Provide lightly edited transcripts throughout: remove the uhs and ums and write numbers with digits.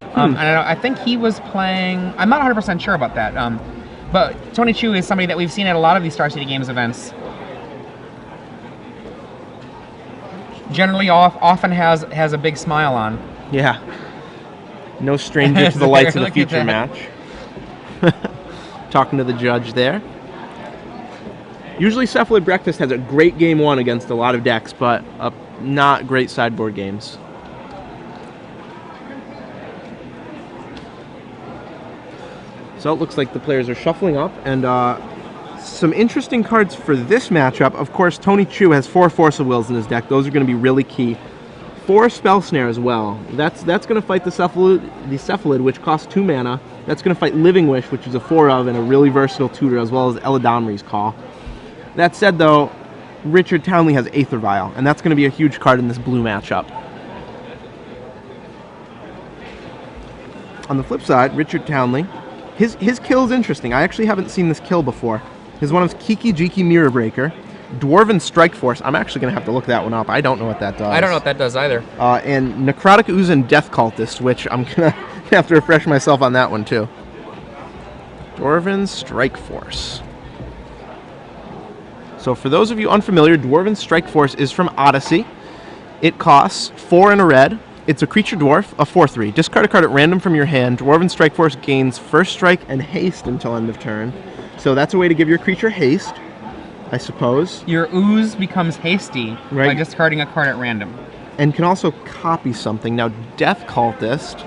And I think he was playing. I'm not 100% sure about that. But Tony Chu is somebody that we've seen at a lot of these Star City Games events. Generally, often has a big smile on. Yeah. No stranger to the lights of the future match. Talking to the judge there. Usually Cephalid Breakfast has a great game one against a lot of decks, but not great sideboard games. So it looks like the players are shuffling up, and some interesting cards for this matchup. Of course, Tony Chu has 4 Force of Wills in his deck. Those are going to be really key. 4 Spell Snare as well. That's going to fight the Cephalid, which costs 2 mana. That's going to fight Living Wish, which is a 4 of and a really versatile tutor, as well as Eladamri's Call. That said, though, Richard Townley has Aether Vial, and that's going to be a huge card in this blue matchup. On the flip side, Richard Townley, his kill is interesting. I actually haven't seen this kill before. His one is Kiki Jiki Mirror Breaker, Dwarven Strike Force. I'm actually going to have to look that one up. I don't know what that does. I don't know what that does either. And Necrotic Ooze and Death Cultist, which I'm going to have to refresh myself on that one too. Dwarven Strike Force. So for those of you unfamiliar, Dwarven Strike Force is from Odyssey. It costs 4 and a red. It's a creature dwarf, a 4/3. Discard a card at random from your hand. Dwarven Strike Force gains first strike and haste until end of turn. So that's a way to give your creature haste, I suppose. Your ooze becomes hasty by discarding a card at random. And can also copy something. Now, Death Cultist.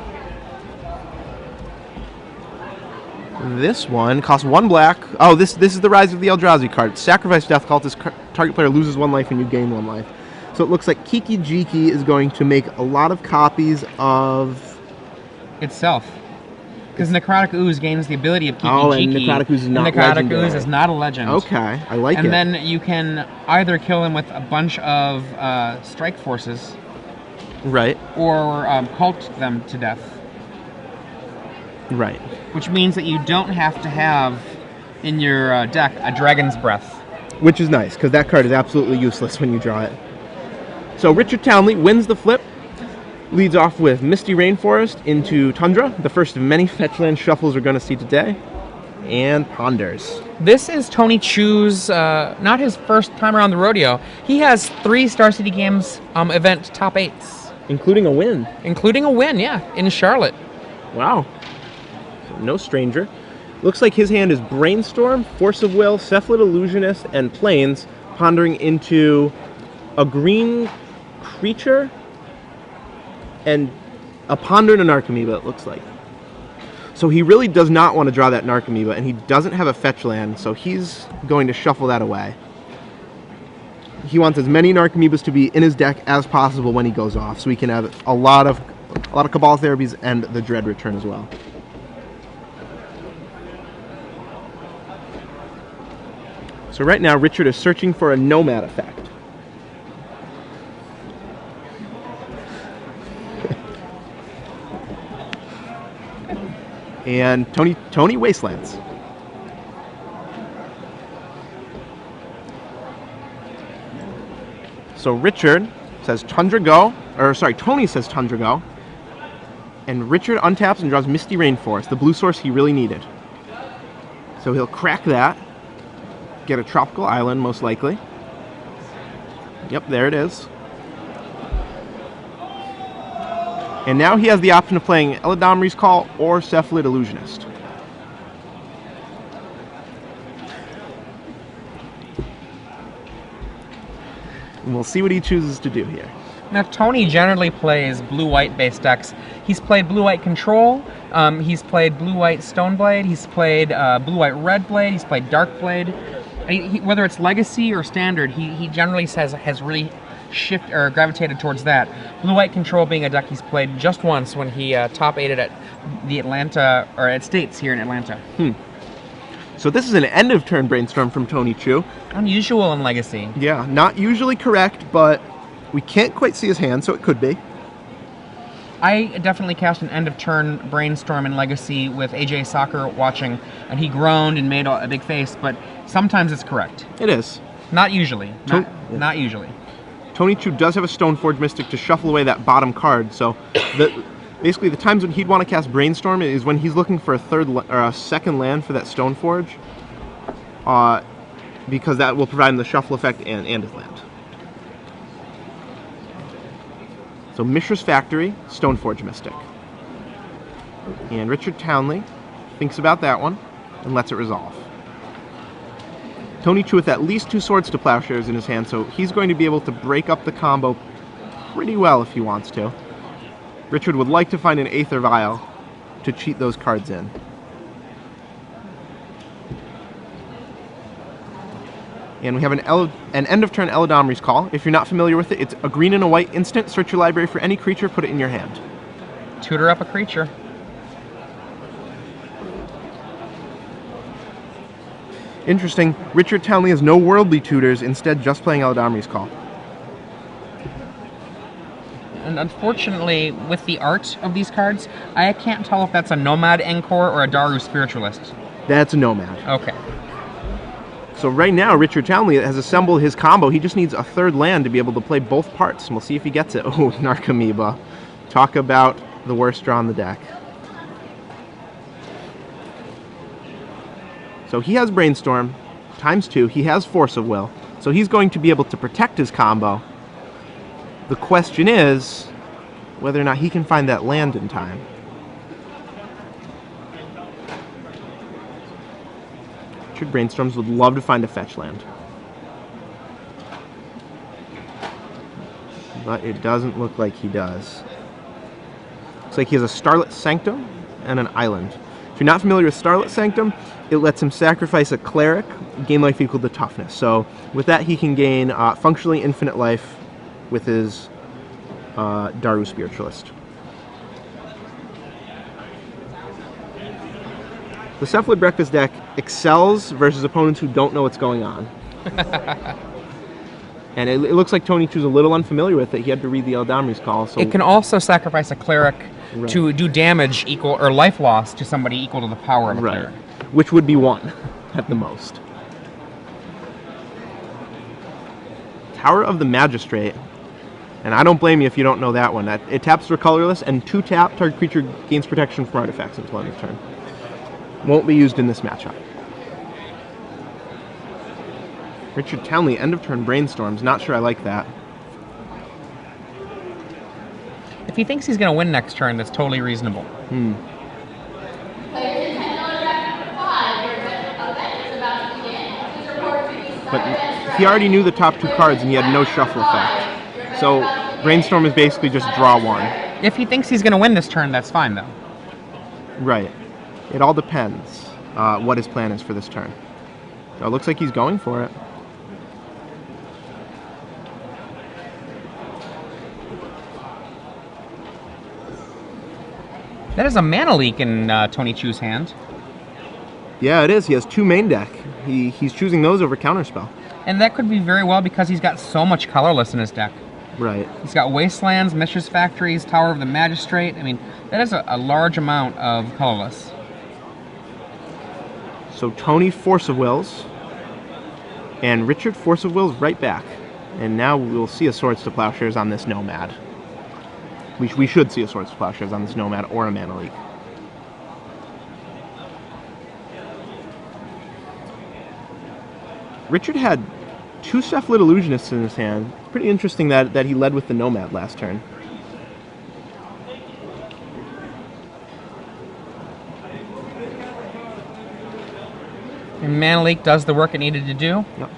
This one costs 1 black. Oh, this is the Rise of the Eldrazi card. Sacrifice Death Cultist. Target player loses 1 life and you gain 1 life. So it looks like Kiki Jiki is going to make a lot of copies of itself. Because Necrotic Ooze gains the ability of Kiki Jiki. Oh, and Necrotic Ooze is not legendary. Ooze is not a legend. Okay, I like it. And then you can either kill him with a bunch of Strike Forces. Right. Or cult them to death. Right. Which means that you don't have to have in your deck a Dragon's Breath. Which is nice, because that card is absolutely useless when you draw it. So Richard Townley wins the flip, leads off with Misty Rainforest into Tundra, the first of many fetchland shuffles we're going to see today, and ponders. This is Tony Chu's, not his first time around the rodeo. He has 3 Star City Games event top 8s. Including a win. Including a win, yeah, in Charlotte. Wow. So no stranger. Looks like his hand is Brainstorm, Force of Will, Cephalid Illusionist, and Plains, pondering into a green creature and a Ponder and a Narcomoeba, it looks like. So he really does not want to draw that Narcomoeba, and he doesn't have a fetch land, so he's going to shuffle that away. He wants as many Narcomoebas to be in his deck as possible when he goes off, so he can have a lot of Cabal Therapies and the Dread return as well. So right now, Richard is searching for a Nomad effect. And Tony Wastelands. So Richard says Tundra go, or sorry, Tony says Tundra go, and Richard untaps and draws Misty Rainforest, the blue source he really needed. So he'll crack that, get a Tropical Island most likely. Yep, there it is. And now he has the option of playing Eladamri's Call or Cephalid Illusionist. And we'll see what he chooses to do here. Now, Tony generally plays blue-white based decks. He's played blue-white Control, he's played blue-white Stoneblade, he's played blue-white Red Blade, he's played Dark Blade. Whether it's Legacy or Standard, he generally has really gravitated towards that. Blue-white Control being a deck he's played just once when he top 8'd at the Atlanta, or at States here in Atlanta. So this is an end of turn Brainstorm from Tony Chu. Unusual in Legacy. Yeah, not usually correct, but we can't quite see his hand, so it could be. I definitely cast an end of turn Brainstorm in Legacy with AJ Soccer watching, and he groaned and made a big face, but sometimes it's correct. It is. Not usually. Not usually. Tony Chu does have a Stoneforge Mystic to shuffle away that bottom card, so Basically, the times when he'd want to cast Brainstorm is when he's looking for a second land for that Stoneforge, because that will provide him the shuffle effect and his land. So Mishra's Factory, Stoneforge Mystic. And Richard Townley thinks about that one and lets it resolve. Tony Chu with at least 2 Swords to Plowshares in his hand, so he's going to be able to break up the combo pretty well if he wants to. Richard would like to find an Aether Vial to cheat those cards in. And we have an end-of-turn Eladamri's Call. If you're not familiar with it, it's a green and a white instant. Search your library for any creature, put it in your hand. Tutor up a creature. Interesting, Richard Townley has no worldly tutors, instead just playing Eladamri's Call. And unfortunately, with the art of these cards, I can't tell if that's a Nomad Encore or a Daru Spiritualist. That's a Nomad. Okay. So right now, Richard Townley has assembled his combo. He just needs a 3rd land to be able to play both parts, and we'll see if he gets it. Oh, Narcomoeba. Talk about the worst draw in the deck. So he has Brainstorm, ×2. He has Force of Will. So he's going to be able to protect his combo. The question is whether or not he can find that land in time. Richard Brainstorms would love to find a fetch land. But it doesn't look like he does. Looks like he has a Starlit Sanctum and an island. If you're not familiar with Starlit Sanctum, it lets him sacrifice a cleric, gain life equal to toughness. So with that, he can gain functionally infinite life with his Daru Spiritualist. The Cephalid Breakfast deck excels versus opponents who don't know what's going on. And it looks like Tony Chu's a little unfamiliar with it. He had to read the Eladamri's Call. So it can also sacrifice a cleric to do damage equal or life loss to somebody equal to the power of a cleric. Which would be 1 at the most. Tower of the Magistrate. And I don't blame you if you don't know that one. It taps for colorless, and 2-tap, target creature gains protection from artifacts until end of turn. Won't be used in this matchup. Richard Townley, end of turn Brainstorms. Not sure I like that. If he thinks he's going to win next turn, that's totally reasonable. But he already knew the top 2 cards and he had no shuffle effect. So Brainstorm is basically just draw 1. If he thinks he's going to win this turn, that's fine, though. Right. It all depends what his plan is for this turn. So it looks like he's going for it. That is a mana leak in Tony Chu's hand. Yeah, it is. He has 2 main deck. He's choosing those over Counterspell. And that could be very well because he's got so much colorless in his deck. Right. He's got Wastelands, Mishra's Factories, Tower of the Magistrate. I mean, that is a large amount of colorless. So Tony Force of Wills, and Richard Force of Wills right back. And now we'll see a Swords to Plowshares on this Nomad. We should see a Swords to Plowshares on this Nomad or a Mana Leak. Richard had 2 Cephalid Illusionists in his hand. Pretty interesting that he led with the Nomad last turn. And Mana Leak does the work it needed to do. Yep.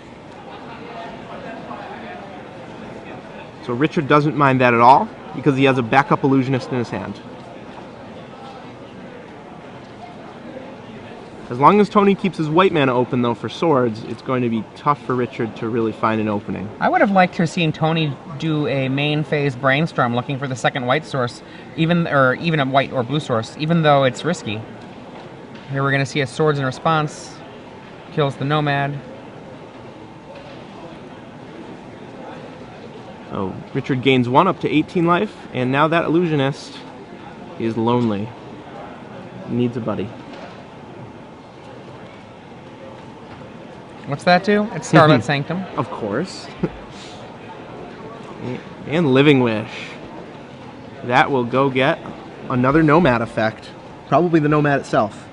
So Richard doesn't mind that at all, because he has a backup Illusionist in his hand. As long as Tony keeps his white mana open, though, for swords, it's going to be tough for Richard to really find an opening. I would have liked to have seen Tony do a main phase Brainstorm looking for the second white source, even a white or blue source, even though it's risky. Here we're going to see a Swords in response. Kills the Nomad. So Richard gains 1 up to 18 life, and now that Illusionist is lonely. He needs a buddy. What's that do? It's Starlit Sanctum. Of course. And Living Wish. That will go get Another Nomad effect. Probably the Nomad itself.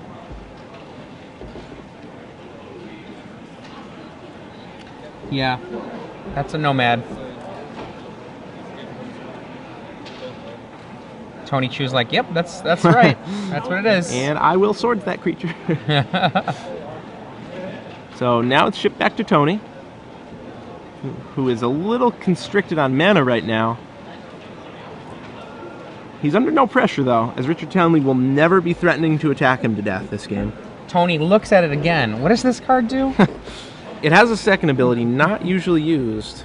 Yeah, that's a Nomad. Tony Chu's like, yep, that's right. That's what it is. And I will Swords that creature. So now it's shipped back to Tony, who is a little constricted on mana right now. He's under no pressure, though, as Richard Townley will never be threatening to attack him to death this game. Tony looks at it again. What does this card do? It has a second ability, not usually used.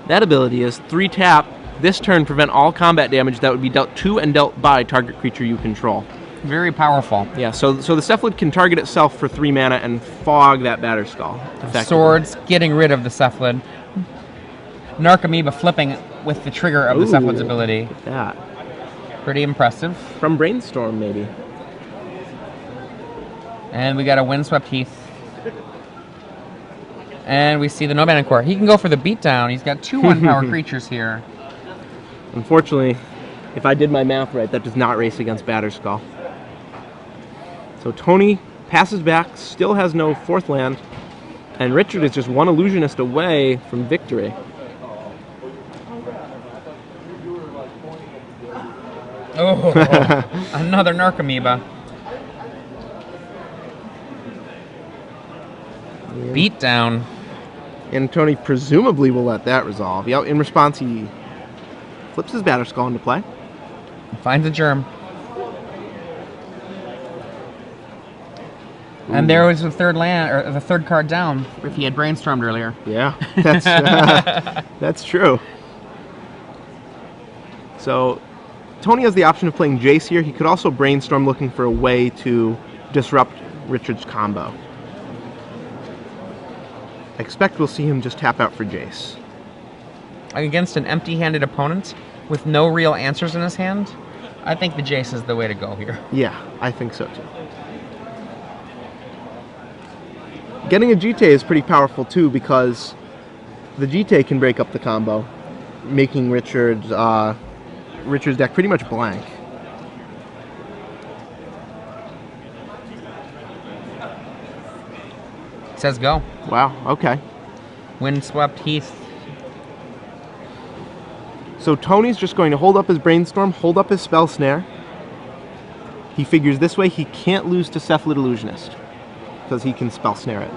That ability is 3 tap. This turn, prevent all combat damage that would be dealt to and dealt by target creature you control. Very powerful. Yeah, so the Cephalid can target itself for 3 mana and fog that Batterskull. Swords, getting rid of the Cephalid. Narcomoeba flipping with the trigger of the Cephalid's ability. Look at that. Pretty impressive. From Brainstorm, maybe. And we got a Windswept Heath. And we see the Nomad Encore. He can go for the beatdown. He's got 2 1-power creatures here. Unfortunately, if I did my math right, that does not race against Batterskull. So Tony passes back, still has no 4th land, and Richard is just 1 Illusionist away from victory. Oh, another Narcomoeba. Beatdown. And Tony presumably will let that resolve. Yep, in response, he flips his Batterskull into play. Finds a Germ. And there was the 3rd land, or the 3rd card down, if he had brainstormed earlier. Yeah, that's true. So Tony has the option of playing Jace here. He could also brainstorm looking for a way to disrupt Richard's combo. I expect we'll see him just tap out for Jace. Against an empty-handed opponent with no real answers in his hand, I think the Jace is the way to go here. Yeah, I think so too. Getting a Jite is pretty powerful too because the Jite can break up the combo, making Richard's deck pretty much blank. Says go. Wow, okay. Windswept Heath. So Tony's just going to hold up his Brainstorm, hold up his Spell Snare. He figures this way he can't lose to Cephalid Illusionist because he can Spell Snare it.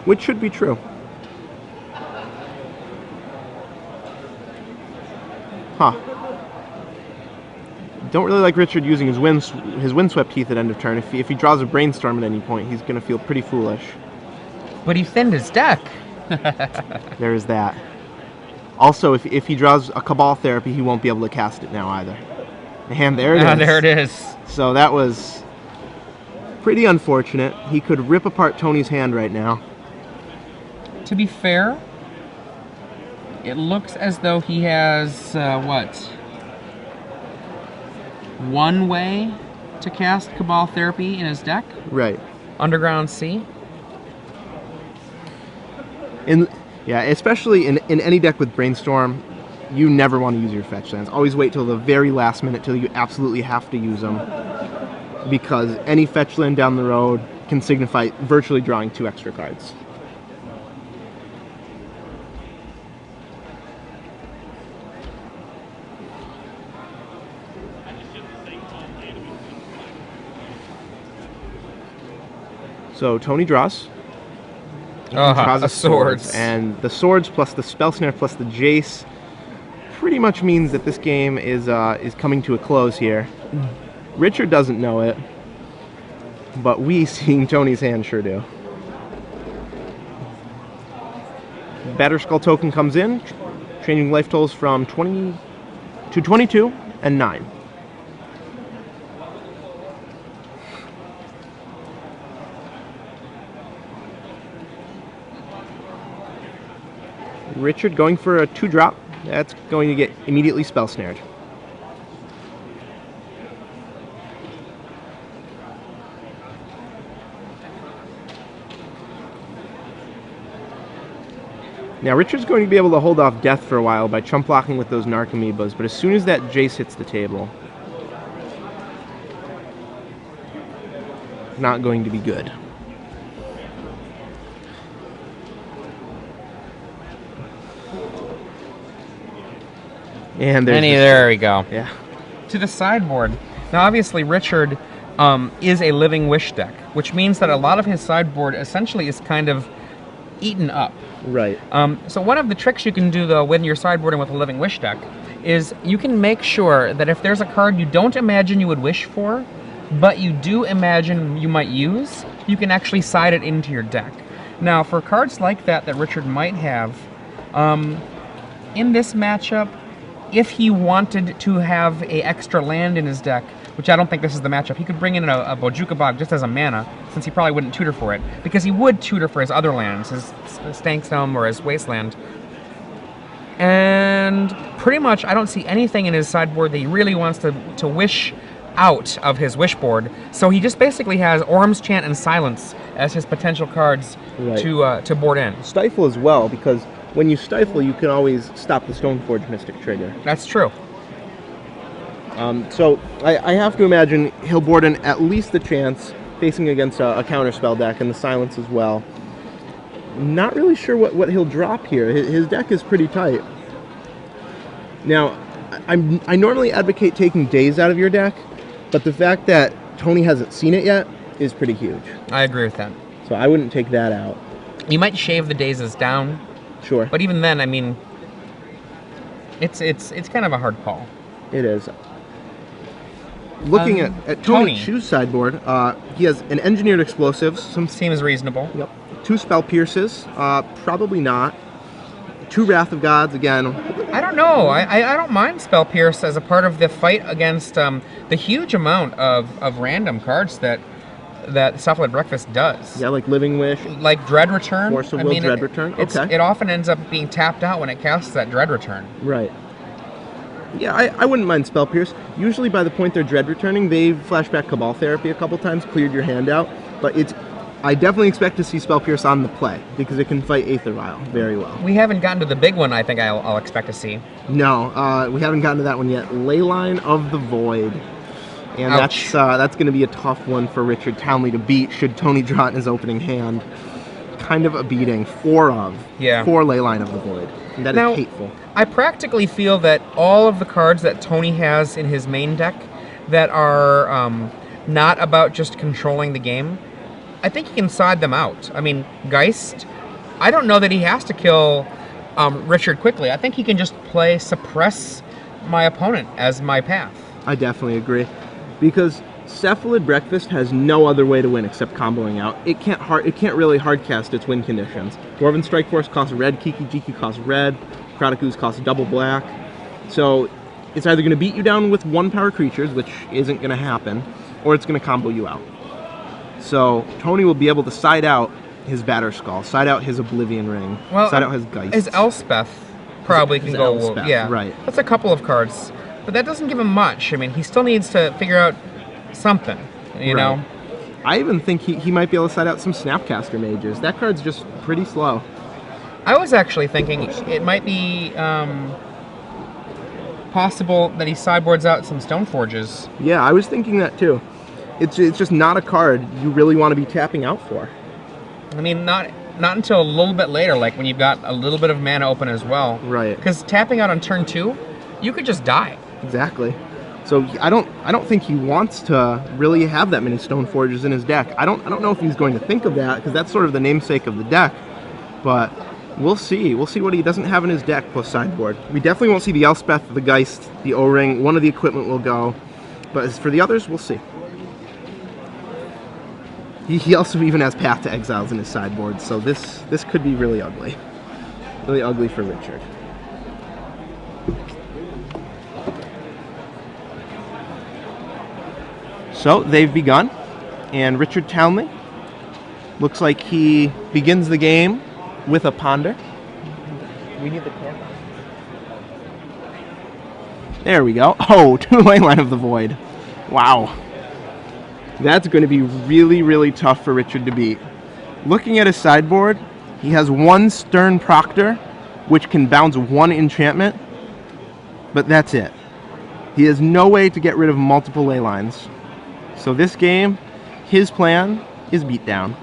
Which should be true. Huh. Don't really like Richard using his Windswept Heath at end of turn. If he draws a Brainstorm at any point, he's going to feel pretty foolish. But he thinned his deck. There is that. Also, if he draws a Cabal Therapy, he won't be able to cast it now either. And there it is. There it is. So that was pretty unfortunate. He could rip apart Tony's hand right now. To be fair, it looks as though he has, one way to cast Cabal Therapy in his deck? Right. Underground Sea? Yeah, especially in any deck with Brainstorm, you never want to use your fetch lands. Always wait till the very last minute till you absolutely have to use them, because any fetch land down the road can signify virtually drawing 2 extra cards. So Tony draws. Draws a Swords. And the Swords plus the Spell Snare plus the Jace pretty much means that this game is coming to a close here. Richard doesn't know it, but we, seeing Tony's hand, sure do. Batterskull token comes in, changing life totals from 20 to 22 and 9. Richard going for a 2-drop. That's going to get immediately Spell Snared. Now, Richard's going to be able to hold off death for a while by chump blocking with those Narcomoebas, but as soon as that Jace hits the table, not going to be good. And there we go. Yeah. To the sideboard. Now, obviously, Richard is a living wish deck, which means that a lot of his sideboard essentially is kind of eaten up. Right. So one of the tricks you can do, though, when you're sideboarding with a living wish deck is you can make sure that if there's a card you don't imagine you would wish for, but you do imagine you might use, you can actually side it into your deck. Now, for cards like that Richard might have, in this matchup, if he wanted to have a extra land in his deck, which I don't think this is the matchup, he could bring in a Bojuka Bog just as a mana, since he probably wouldn't tutor for it, because he would tutor for his other lands, his Stanksome or his Wasteland. And pretty much I don't see anything in his sideboard that he really wants to wish out of his wish board, so he just basically has Orm's Chant and Silence as his potential cards to board in. Stifle as well, because when you stifle, you can always stop the Stoneforge Mystic trigger. That's true. So I have to imagine he'll board in at least the Chance, facing against a counterspell deck, and the Silence as well. Not really sure what he'll drop here. His deck is pretty tight. Now, I normally advocate taking Daze out of your deck, but the fact that Tony hasn't seen it yet is pretty huge. I agree with that. So I wouldn't take that out. You might shave the Dazes down. Sure. But even then, I mean, it's kind of a hard call. It is. Looking at Tony Chu's sideboard, he has an Engineered Explosives. Seems reasonable. Yep. 2 Spell Pierces. Probably not. 2 Wrath of Gods, again. I don't know. I don't mind Spell Pierce as a part of the fight against the huge amount of random cards that Cephalid Breakfast does. Yeah, like Living Wish. Like Dread Return. Force of Will, Dread Return. Okay. It often ends up being tapped out when it casts that Dread Return. Right. Yeah, I wouldn't mind Spell Pierce. Usually by the point they're Dread Returning, they've flashback Cabal Therapy a couple times, cleared your hand out. But I definitely expect to see Spell Pierce on the play, because it can fight Aether Vial very well. We haven't gotten to the big one I think I'll expect to see. No, we haven't gotten to that one yet. Leyline of the Void. And Ouch. that's going to be a tough one for Richard Townley to beat, should Tony draw it in his opening hand. Kind of a beating. 4 Leyline of the Void. And that is hateful. I practically feel that all of the cards that Tony has in his main deck that are not about just controlling the game, I think he can side them out. I mean, Geist, I don't know that he has to kill Richard quickly. I think he can just play Suppress my opponent as my path. I definitely agree. Because Cephalid Breakfast has no other way to win except comboing out. It can't really hardcast its win conditions. Dwarven Strike Force costs red, Kiki Jiki costs red, Kratic Ooze costs double black. So it's either going to beat you down with 1-power creatures, which isn't going to happen, or it's going to combo you out. So Tony will be able to side out his Batterskull, side out his Oblivion Ring, side out his Geist. His Elspeth probably can go. Elspeth, yeah, right. That's a couple of cards, but that doesn't give him much. I mean, he still needs to figure out something, you know? I even think he might be able to side out some Snapcaster Mages. That card's just pretty slow. I was actually thinking it might be possible that he sideboards out some Stoneforges. Yeah, I was thinking that too. It's just not a card you really want to be tapping out for. I mean, not until a little bit later, like when you've got a little bit of mana open as well. Right. Because tapping out on turn 2, you could just die. Exactly. So I don't think he wants to really have that many Stoneforges in his deck. I don't know if he's going to think of that, because that's sort of the namesake of the deck. But we'll see. We'll see what he doesn't have in his deck plus sideboard. We definitely won't see the Elspeth, the Geist, the O-Ring. One of the equipment will go. But as for the others, we'll see. He also even has Path to Exiles in his sideboard, so this could be really ugly. Really ugly for Richard. So they've begun, and Richard Townley looks like he begins the game with a Ponder. We need the camera. There we go. Oh, 2 Leyline of the Void. Wow. That's going to be really, really tough for Richard to beat. Looking at his sideboard, he has 1 Stern Proctor which can bounce one enchantment, but that's it. He has no way to get rid of multiple ley lines. So this game, his plan is beatdown.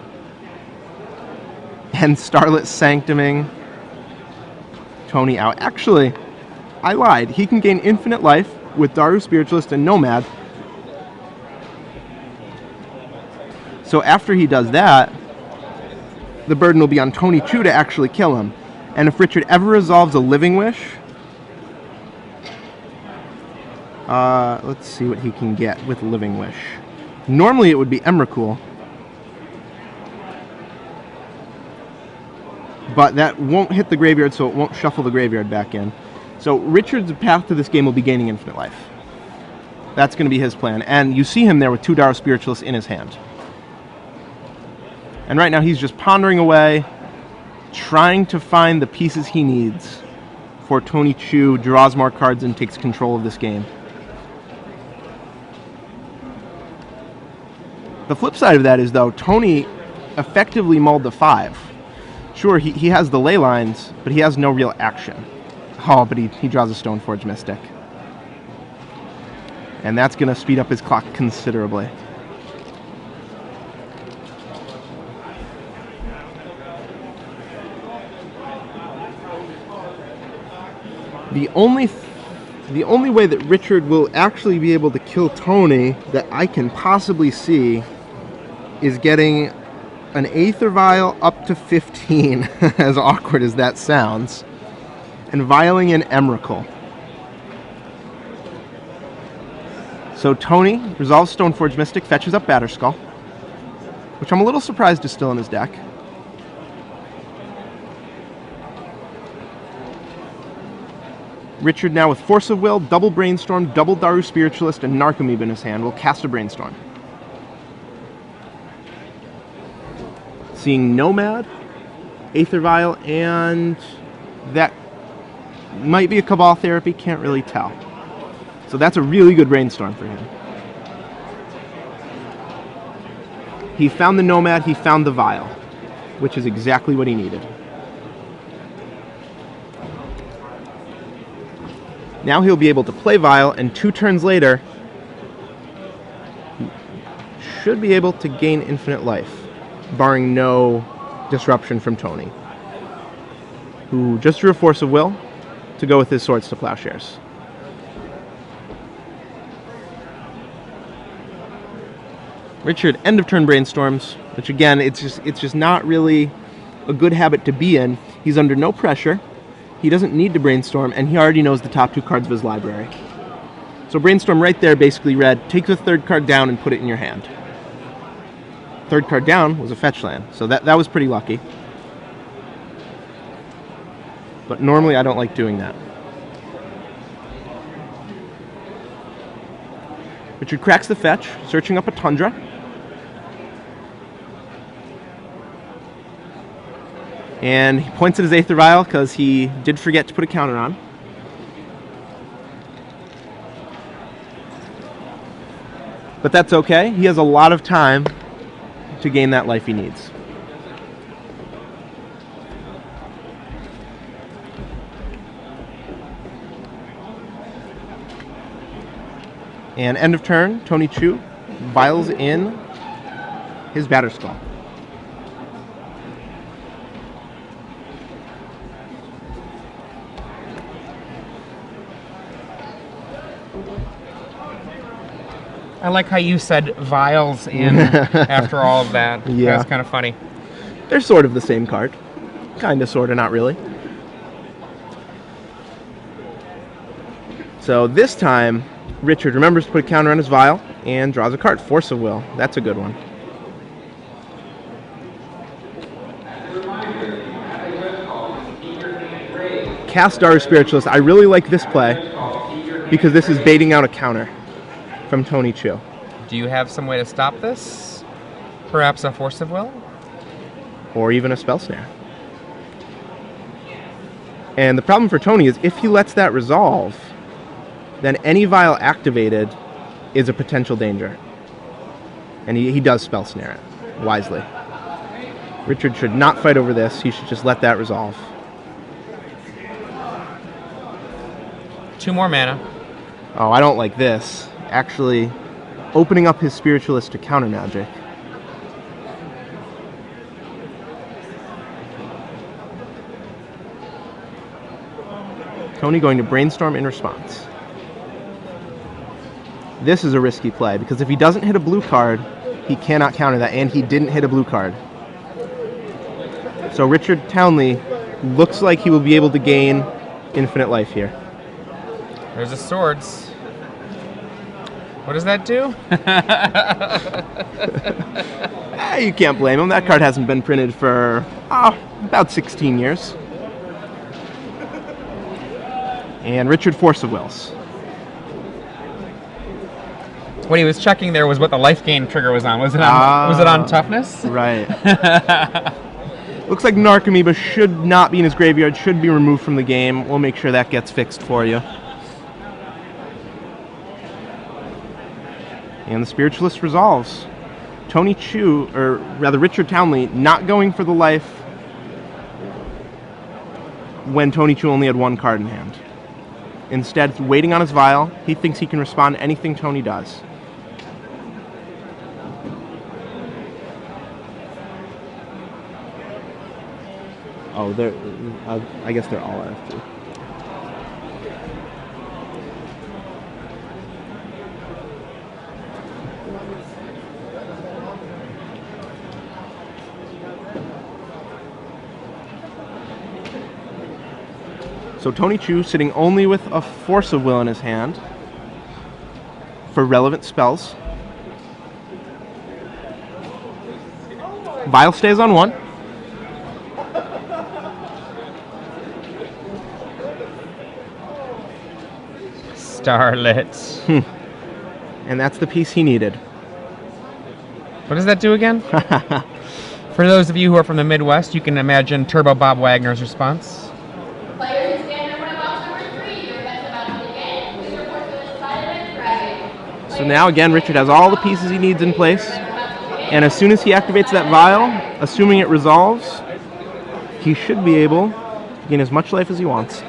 And Starlit Sanctuming Tony out. Actually, I lied. He can gain infinite life with Daru Spiritualist and Nomad. So after he does that, the burden will be on Tony Chu to actually kill him. And if Richard ever resolves a Living Wish, let's see what he can get with Living Wish. Normally it would be Emrakul, but that won't hit the graveyard, so it won't shuffle the graveyard back in. So Richard's path to this game will be gaining infinite life. That's going to be his plan. And you see him there with 2 Daru Spiritualists in his hand. And right now he's just pondering away, trying to find the pieces he needs for Tony Chu draws more cards and takes control of this game. The flip side of that is, though, Tony effectively mulled the 5. Sure, he has the ley lines, but he has no real action. Oh, but he draws a Stoneforge Mystic. And that's going to speed up his clock considerably. The only way that Richard will actually be able to kill Tony that I can possibly see is getting an Aether Vial up to 15, as awkward as that sounds, and vialing in Emrakul. So Tony resolves Stoneforge Mystic, fetches up Batterskull, which I'm a little surprised is still in his deck. Richard now with Force of Will, double Brainstorm, double Daru Spiritualist, and Narcomoeba in his hand will cast a Brainstorm. Seeing Nomad, Aether Vial, and that might be a Cabal Therapy, can't really tell. So that's a really good Brainstorm for him. He found the Nomad, he found the Vial, which is exactly what he needed. Now he'll be able to play Vial, and 2 turns later, he should be able to gain infinite life, barring no disruption from Tony, who just drew a Force of Will to go with his Swords to Plowshares. Richard, end of turn Brainstorms, which again, it's just not really a good habit to be in. He's under no pressure. He doesn't need to Brainstorm, and he already knows the top 2 cards of his library. So Brainstorm right there basically read, take the 3rd card down and put it in your hand. 3rd card down was a fetch land, so that was pretty lucky. But normally I don't like doing that. Richard cracks the fetch, searching up a Tundra. And he points at his Aether Vial because he did forget to put a counter on. But that's okay. He has a lot of time to gain that life he needs. And end of turn, Tony Chu vials in his Batterskull. I like how you said vials in after all of that. Yeah. That's kind of funny. They're sort of the same card. Kind of, sort of, not really. So this time, Richard remembers to put a counter on his vial and draws a card. Force of Will. That's a good one. Cast Daru Spiritualist. I really like this play because this is baiting out a counter from Tony Chu. Do you have some way to stop this? Perhaps a Force of Will? Or even a Spell Snare. And the problem for Tony is if he lets that resolve, then any vial activated is a potential danger. And he does Spell Snare it, wisely. Richard should not fight over this. He should just let that resolve. 2 more mana. Oh, I don't like this. Actually, opening up his Spiritualist to counter magic. Tony going to Brainstorm in response. This is a risky play, because if he doesn't hit a blue card, he cannot counter that, and he didn't hit a blue card. So Richard Townley looks like he will be able to gain infinite life here. There's a Swords. What does that do? You can't blame him. That card hasn't been printed for about 16 years. And Richard Force of Wills. What he was checking there was what the life gain trigger was on. Was it on toughness? Right. Looks like Narcomoeba should not be in his graveyard, should be removed from the game. We'll make sure that gets fixed for you. And the Spiritualist resolves. Tony Chu, or rather Richard Townley, not going for the life when Tony Chu only had 1 card in hand. Instead, waiting on his vial, he thinks he can respond to anything Tony does. Oh, I guess they're all after. So Tony Chu sitting only with a Force of Will in his hand for relevant spells. Vial stays on 1. Starlit. And that's the piece he needed. What does that do again? For those of you who are from the Midwest, you can imagine Turbo Bob Wagner's response. Players who stand number box number 3, your bets about to begin. Please report to the side of the dragon. So now again, Richard has all the pieces he needs in place. And as soon as he activates that vial, assuming it resolves, he should be able to gain as much life as he wants.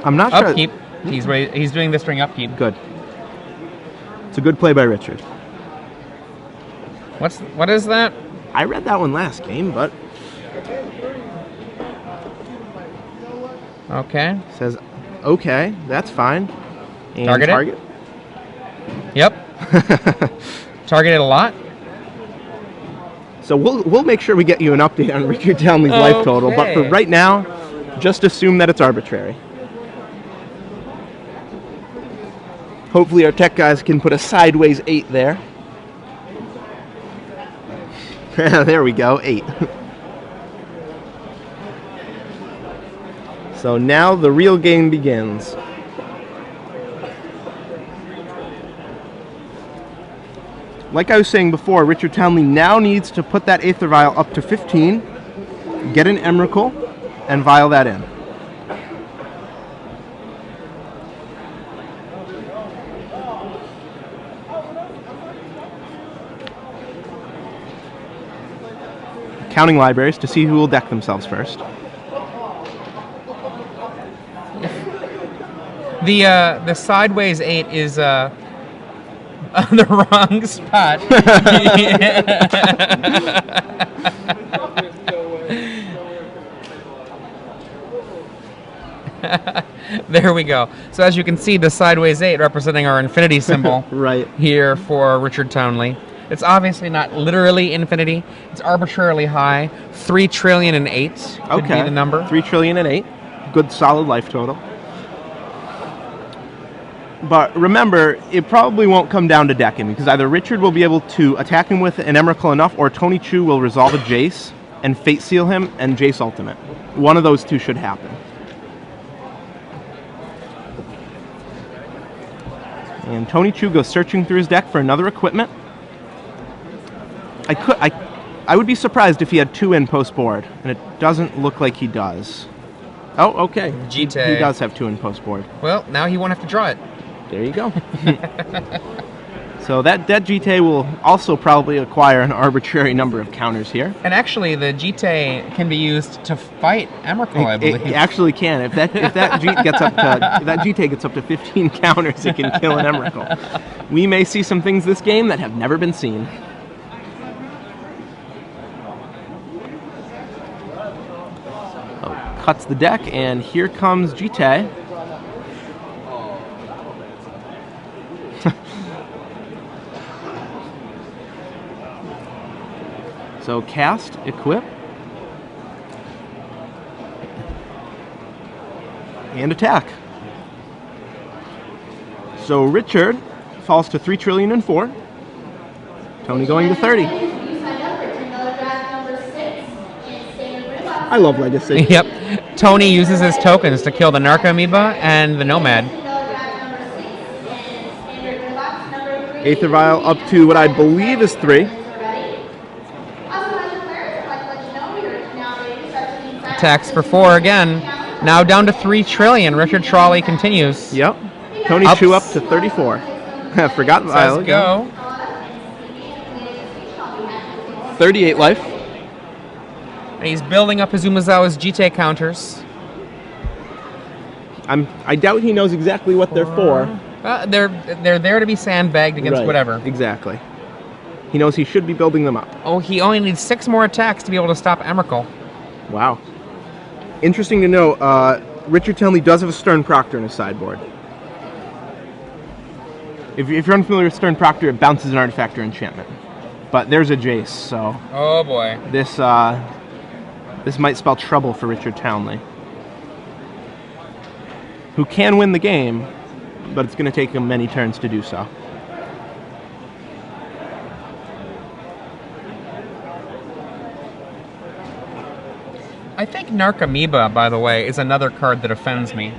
I'm not sure. Upkeep. He's doing this during upkeep. Good. It's a good play by Richard. What is that? I read that one last game, but Okay. says okay, that's fine. And Target it? Yep. Targeted a lot. So we'll make sure we get you an update on Richard Townley's life total, but for right now, just assume that it's arbitrary. Hopefully our tech guys can put a sideways 8 there. There we go, 8. So now the real game begins. Like I was saying before, Richard Townley now needs to put that Aether Vial up to 15, get an Emrakul, and vial that in. Counting libraries to see who will deck themselves first. The sideways 8 is on the wrong spot. There we go. So as you can see, the sideways 8 representing our infinity symbol Right. here for Richard Townley. It's obviously not literally infinity. It's arbitrarily high. 3,000,000,008 could be the number. 3,000,000,008. Good solid life total. But remember, it probably won't come down to decking, because either Richard will be able to attack him with an Emrakul enough, or Tony Chu will resolve a Jace and Fate Seal him and Jace Ultimate. One of those two should happen. And Tony Chu goes searching through his deck for another equipment. I would be surprised if he had 2 in post board, and it doesn't look like he does. Oh, okay. He does have 2 in post board. Well, now he won't have to draw it. There you go. So that GT will also probably acquire an arbitrary number of counters here. And actually, the GT can be used to fight Emrakul, I believe. It actually can. If that GT gets up to 15 counters, it can kill an Emrakul. We may see some things this game that have never been seen. Oh, cuts the deck, and here comes GT. So cast, equip, and attack. So Richard falls to 3,000,000,004. Tony going to 30. I love Legacy. Yep. Tony uses his tokens to kill the Narca Amoeba and the Nomad. Aether Vial up to what I believe is 3. Attacks for 4 again. Now down to 3 trillion. Richard Trolley continues. Yep. Tony Chu up to 34. Forgot Vial. Says go. 38 life. And he's building up his Umezawa's GT counters. I doubt he knows exactly what they're for. They're there to be sandbagged against Right, whatever. Exactly. He knows he should be building them up. Oh, he only needs 6 more attacks to be able to stop Emrakul. Wow. Interesting to know, Richard Townley does have a Stern Proctor in his sideboard. If you're unfamiliar with Stern Proctor, it bounces an artifact or enchantment. But there's a Jace, so Oh boy. this might spell trouble for Richard Townley, who can win the game, but it's going to take him many turns to do so. I think Narcomoeba, by the way, is another card that offends me.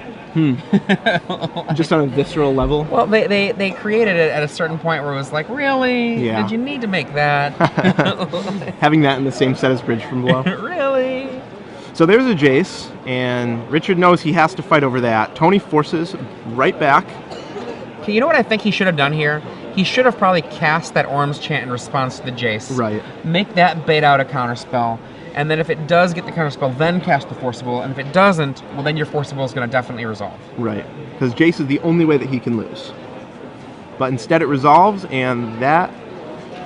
Just on a visceral level. Well, they created it at a certain point where it was like, really? Yeah. Did you need to make that? Having that in the same set as Bridge from Below. Really? So there's a Jace, and Richard knows he has to fight over that. Tony forces right back. Okay, you know what I think he should have done here? He should have probably cast that Orm's Chant in response to the Jace. Right. Make that bait out a counterspell. And then if it does get the counterspell, then cast the Forcible. And if it doesn't, well, then your Forcible is going to definitely resolve. Right. Because Jace is the only way that he can lose. But instead it resolves, and that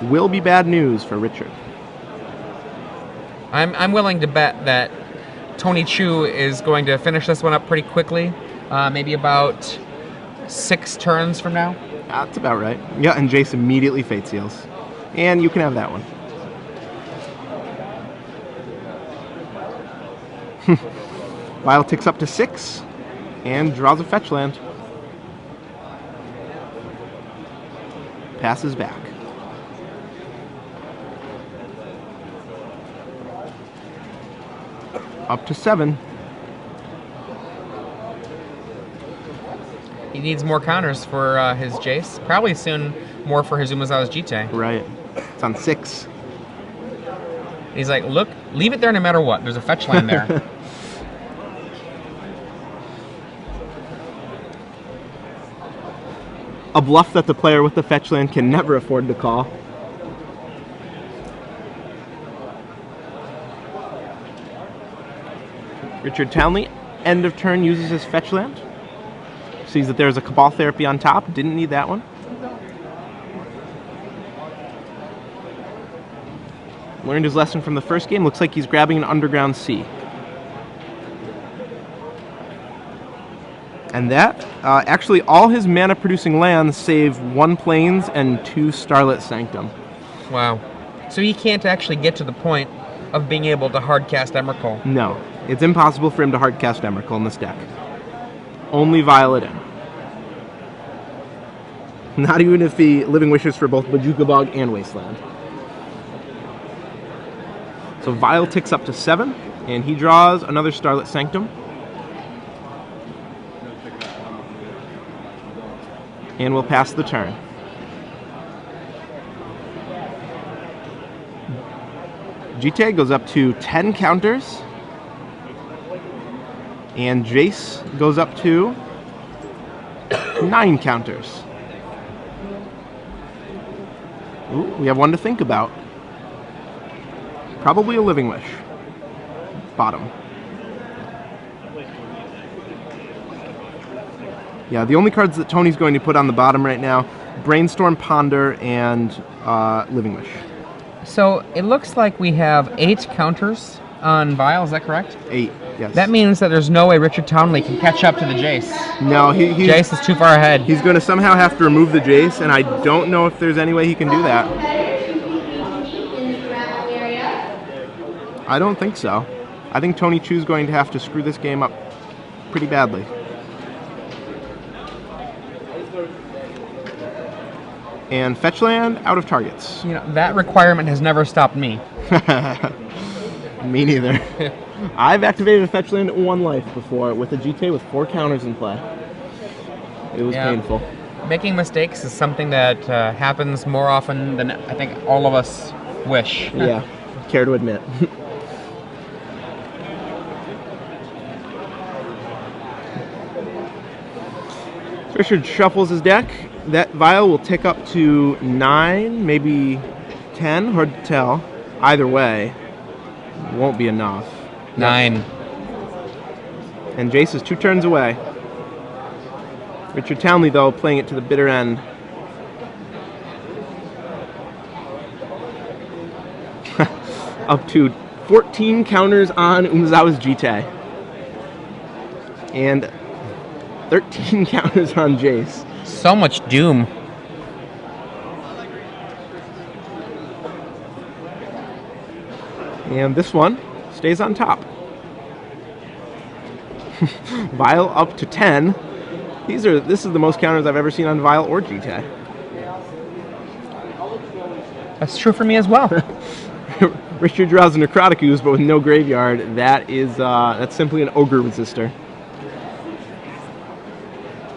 will be bad news for Richard. I'm willing to bet that Tony Chu is going to finish this one up pretty quickly. Maybe about 6 turns from now. That's about right. Yeah, and Jace immediately Fate Seals. And you can have that one. Vial ticks up to 6 and draws a fetch land. Passes back. Up to 7. He needs more counters for his Jace. Probably soon more for his Umezawa's GT. Right. It's on 6. He's like, look, leave it there no matter what. There's a fetch land there. A bluff that the player with the fetch land can never afford to call. Richard Townley, end of turn, uses his fetch land. Sees that there's a Cabal Therapy on top. Didn't need that one. Learned his lesson from the first game. Looks like he's grabbing an Underground Sea. And that, actually all his mana producing lands save 1 Plains and 2 Starlit Sanctum. Wow. So he can't actually get to the point of being able to hardcast Emrakul. No, it's impossible for him to hardcast Emrakul in this deck. Only Violet in. Not even if he Living Wishes for both Bojuka Bog and Wasteland. So Vial ticks up to 7, and he draws another Starlit Sanctum. And we'll pass the turn. GT goes up to 10 counters. And Jace goes up to 9 counters. Ooh, we have one to think about. Probably a Living Wish. Bottom. Yeah, the only cards that Tony's going to put on the bottom right now, Brainstorm, Ponder, and Living Wish. So it looks like we have 8 counters on Vial, is that correct? 8, yes. That means that there's no way Richard Townley can catch up to the Jace. No, Jace is too far ahead. He's going to somehow have to remove the Jace, and I don't know if there's any way he can do that. I don't think so. I think Tony Chu's going to have to screw this game up pretty badly. And fetch land out of targets. You know, that requirement has never stopped me. Me neither. I've activated a fetch land 1 life before with a GTA with 4 counters in play. It was painful. Making mistakes is something that happens more often than I think all of us wish. Yeah, care to admit. Richard shuffles his deck. That Vial will tick up to 9, maybe 10, hard to tell. Either way, won't be enough. 9. And Jace is 2 turns away. Richard Townley, though, playing it to the bitter end. Up to 14 counters on Umezawa's Jite. And 13 counters on Jace. So much doom. And this one stays on top. Vial up to 10. This is the most counters I've ever seen on Vial or Jite. That's true for me as well. Richard draws a Necrotic Ooze, but with no graveyard. That's simply an Ogre Resistor.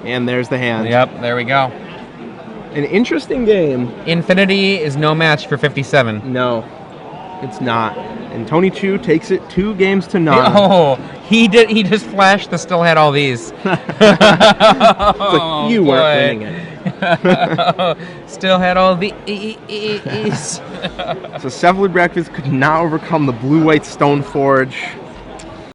And there's the hand. Yep, there we go. An interesting game. Infinity is no match for 57. No, it's not. And Tony Chu takes it 2 games to none. Oh, he did. He just flashed the still had all these. It's like, you weren't winning it. Still had all the So Cephalid Breakfast could not overcome the blue-white Stoneforge.